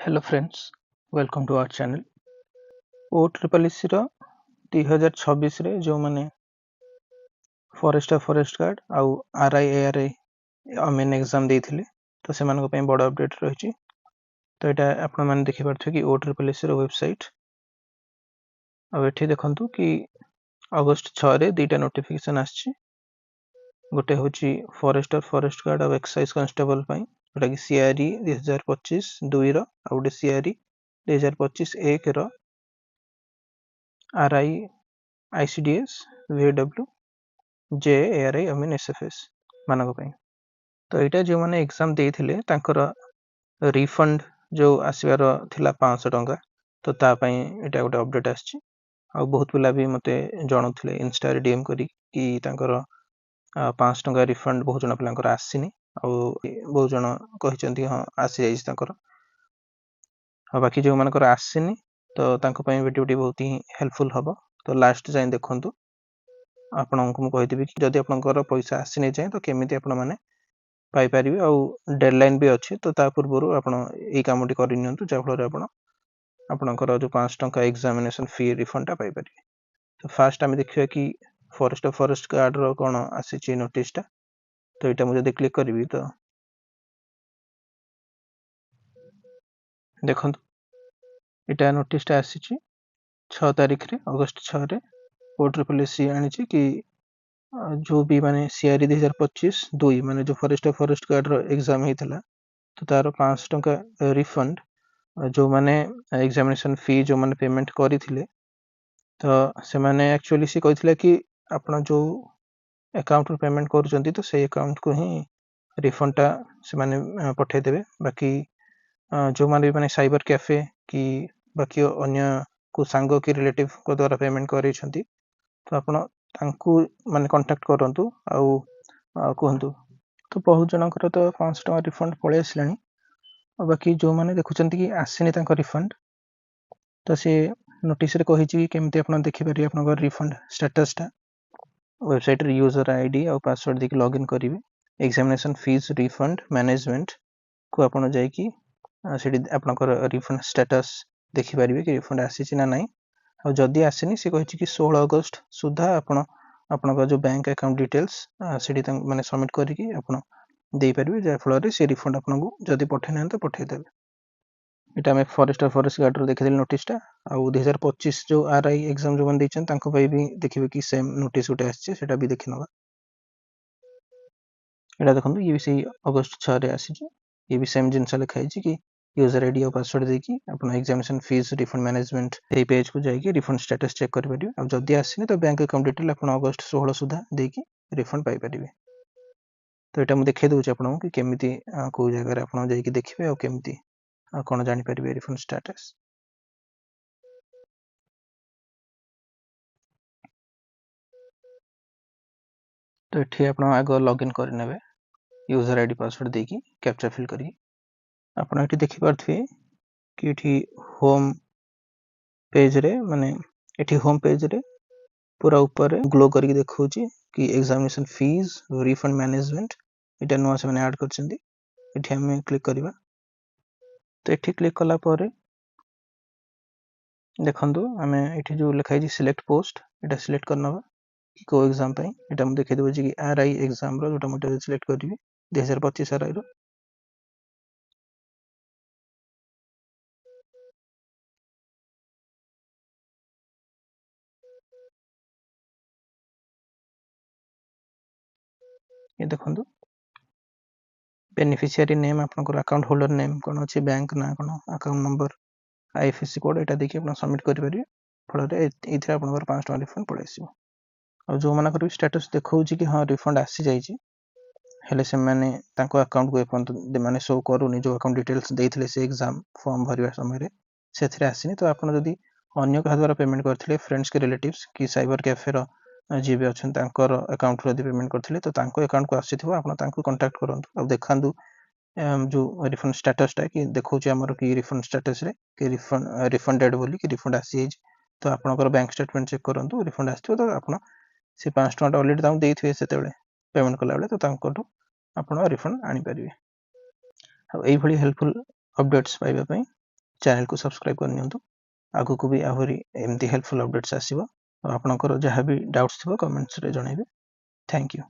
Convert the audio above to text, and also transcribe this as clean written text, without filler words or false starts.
Hello friends, welcome to our channel. OSSC ର 2026 ରେ जो माने ଫରେଷ୍ଟ ଗାର୍ଡ ଆଉ RI मेन एग्जाम ଦେଇଥିଲେ ତ ସେମାନଙ୍କ ପାଇଁ ବଡ଼ ଅପଡେଟ୍ ରହିଛି। ତ ଏଟା ଆପଣ ମାନେ ଦେଖି ପାରୁଥିବେ କି OSSC ର ୱେବସାଇଟ୍। ଆଉ ଏଠି ଦେଖନ୍ତୁ କି ଅଗଷ୍ଟ 6 ରେ ଦୁଇଟା ନୋଟିଫିକେସନ ଆସିଛି। ଗୋଟେ ହେଉଛି ଫରେଷ୍ଟ ଗାର୍ଡ ଆଉ ଏକ୍ସାଇଜ କନଷ୍ଟେବଲ ପାଇଁ ଯୋଉଟା କି CRE 2025 2 ର ଆଉ ଗୋଟେ CRE 2025 1 ର RI ICDS VAW JARI SFS ମାନଙ୍କ ପାଇଁ। ତ ଏଇଟା ଯେଉଁମାନେ ଏକ୍ଜାମ ଦେଇଥିଲେ ତାଙ୍କର ରିଫଣ୍ଡ ଯୋଉ ଆସିବାର ଥିଲା 500 ଟଙ୍କା ତ ତା ପାଇଁ ଏଇଟା ଗୋଟେ ଅପଡେଟ୍ ଆସିଛି। ଆଉ ବହୁତ ପିଲା ବି ମୋତେ ଜଣାଉଥିଲେ ଇନଷ୍ଟାରେ DM କରି କି ତାଙ୍କର 500 ଟଙ୍କା ରିଫଣ୍ଡ ବହୁତ ଜଣ ପିଲାଙ୍କର ଆସିନି ଆଉ ବହୁତ ଜଣ କହିଛନ୍ତି ହଁ ଆସିଯାଇଛି ତାଙ୍କର। ଆଉ ବାକି ଯେଉଁମାନଙ୍କର ଆସିନି ତ ତାଙ୍କ ପାଇଁ ଭିଡ଼ିଓଟି ବହୁତ ହିଁ ହେଲ୍ପଫୁଲ୍ ହେବ। ତ ଲାଷ୍ଟ ଯାଏଁ ଦେଖନ୍ତୁ। ଆପଣଙ୍କୁ ମୁଁ କହିଦେବି କି ଯଦି ଆପଣଙ୍କର ପଇସା ଆସିନି ଯାଏଁ ତ କେମିତି ଆପଣମାନେ ପାଇପାରିବେ ଆଉ ଡେଡଲାଇନ୍ ବି ଅଛି ତ ତା ପୂର୍ବରୁ ଆପଣ ଏଇ କାମଟି କରିନିଅନ୍ତୁ ଯାହାଫଳରେ ଆପଣ ଆପଣଙ୍କର ଯେଉଁ 500 ଟଙ୍କା ଏକ୍ଜାମିନେସନ୍ ଫି ରିଫଣ୍ଡଟା ପାଇପାରିବେ। ତ ଫାର୍ଷ୍ଟ ଆମେ ଦେଖିବା କି ଫରେଷ୍ଟ ଗାର୍ଡର କ'ଣ ଆସିଛି ନୋଟିସଟା। ତ ଏଇଟା ମୁଁ ଯଦି କ୍ଲିକ୍ କରିବି ତ ଦେଖନ୍ତୁ ଏଇଟା ନୋଟିସଟା ଆସିଛି 6 ତାରିଖରେ ଅଗଷ୍ଟ 6ରେ OSSC ଆଣିଛି କି जो भी माने CRE 2025 2 माने जो फॉरेस्ट गार्ड एग्जाम होता तो तार 500 टंका रिफंड जो माने एग्जामिनेशन फी जो माने पेमेंट करथिले तो से माने एक्चुअली सी कहथिले कि आपण जो अकाउंट रो पेमेंट करूचंती तो से अकाउंट को ही रिफंड टा से माने पठे देबे। बाकी जो माने भी माने साइबर कैफे कि बाकी अन्य को सांगो कि रिलेटिव को द्वारा पेमेंट करिसंती तो आपण तांकू माने कांटेक्ट करंतु आउ कहंतु। तो बहुत जनकर तो 500 टका रिफंड पळे आसलानी और बाकी जो माने देखुचंती कि आसीनी तांको रिफंड तो से नोटिस रे कहिछि कि केमते आपण देखि पारि आपण रिफंड स्टेटस टा वेबसाइट रे यूजर आईडी और पासवर्ड देके लॉगिन करिवे। एग्जामिनेशन फीस रिफंड मैनेजमेंट को आपण जाई कि सेठी आपनकर रिफंड स्टेटस देखि पारिवे कि रिफंड आसीछि ना नाही। और जदि आसीनी से कहिछि कि 16 अगस्त सुधा आपनका जो बैंक अकाउंट डिटेल्स सेठी माने सबमिट करिकि आपण देई परिबे जा फल से रिफंड आपनको जदि पठे ना तो पठे देबे। एटा में फॉरेस्ट गार्ड रो देखिदेल नोटिस टा आ 2025 जो RI एग्जाम जो मन दैछन तांको पई भी देखिबे कि सेम नोटिस उठे आछे सेटा भी देखि नबा। एटा देखंतु ये भी सही अगस्त 6 रे आसीछि ये भी सेम जिनसा लिखा है कि यूजर आईडी और पासवर्ड देकी अपन एग्जामिनेशन फीस रिफंड मैनेजमेंट ए पेज को जाइए रिफंड स्टेटस चेक कर परिबे। अब जदि आसीने तो बैंक अकाउंट डिटेल अपन अगस्त 16 सुधा देकी रिफंड पाई परिबे। तो एटा मु देखे दउछि आपन कि केमिति को जगह रे अपन जाइए देखिबे और केमिति कोन जानि परिबे रिफंड स्टेटस। तो एठी अपन आग लॉगिन कर नेबे यूजर आईडी पासवर्ड देकी कैप्चा फिल करी आपण एठी देखि पारथि कि एठी होम पेज रे माने एठी होम पेज रे पूरा ऊपर ग्लो करके देखौछि कि एग्जामिनेशन फीस रिफंड मैनेजमेंट एटा नुआ से माने ऐड करछंती। एठी हम क्लिक करिबा तो एठी क्लिक कला परे देखंतु हमें एठी जो लिखा है सिलेक्ट पोस्ट एटा सिलेक्ट करनबा कि को एग्जाम पई एटा हम देखै देबो कि RI एग्जाम रो जोटा मोटे सिलेक्ट करिवि 2025 RI रो। ये देखंतु बेनिफिशियरी नेम आपनकर अकाउंट होल्डर नेम कोन अछि बैंक ना कोन अकाउंट नंबर IFSC कोड एटा देखि अपन सबमिट करि परिबे फल रे एथिरा आपनकर 500 टका रिफंड पळे आसीबो। और जो मानकर भी स्टेटस देखौछि कि हां रिफंड आसी जाइछि हेले से माने तांको अकाउंट को अपन माने शो करूनी जो अकाउंट डिटेल्स देथिले से एग्जाम फॉर्म भरिवा समय रे सेथिरे आसीनी। तो आपण जदि अन्य का द्वारा पेमेंट करथिले फ्रेंड्स के रिलेटिव्स कि साइबर कैफे रो जे भी अछन तांकर अकाउंट रो पेमेंट करथिले तो तांको अकाउंट को आसीथिबो आपण तांको कांटेक्ट करंतु। अब देखंतु जो रिफंड स्टेटस टा कि देखौछि हमर कि रिफंड स्टेटस रे कि रिफंडेड बोली कि रिफंड आसी जाइछि। तो आपनकर बैंक स्टेटमेंट चेक करंतु रिफंड आसीथिबो तो आपण से 500 टका ऑलरेडी तांको देइथिबे सेतेबेले पेमेंट कला बेले तो तांकोटू आपण रिफंड आनी परिबे। अब एई भली हेल्पफुल अपडेट्स पाइबा पई ଚ୍ୟାନେଲକୁ ସବସ୍କ୍ରାଇବ୍ କରିନିଅନ୍ତୁ। ଆଗକୁ ବି ଆହୁରି ଏମିତି ହେଲ୍ପଫୁଲ୍ ଅପଡେଟ୍ସ ଆସିବ। ଆଉ ଆପଣଙ୍କର ଯାହା ବି ଡାଉଟ୍ସ ଥିବ କମେଣ୍ଟସରେ ଜଣାଇବେ। Thank you.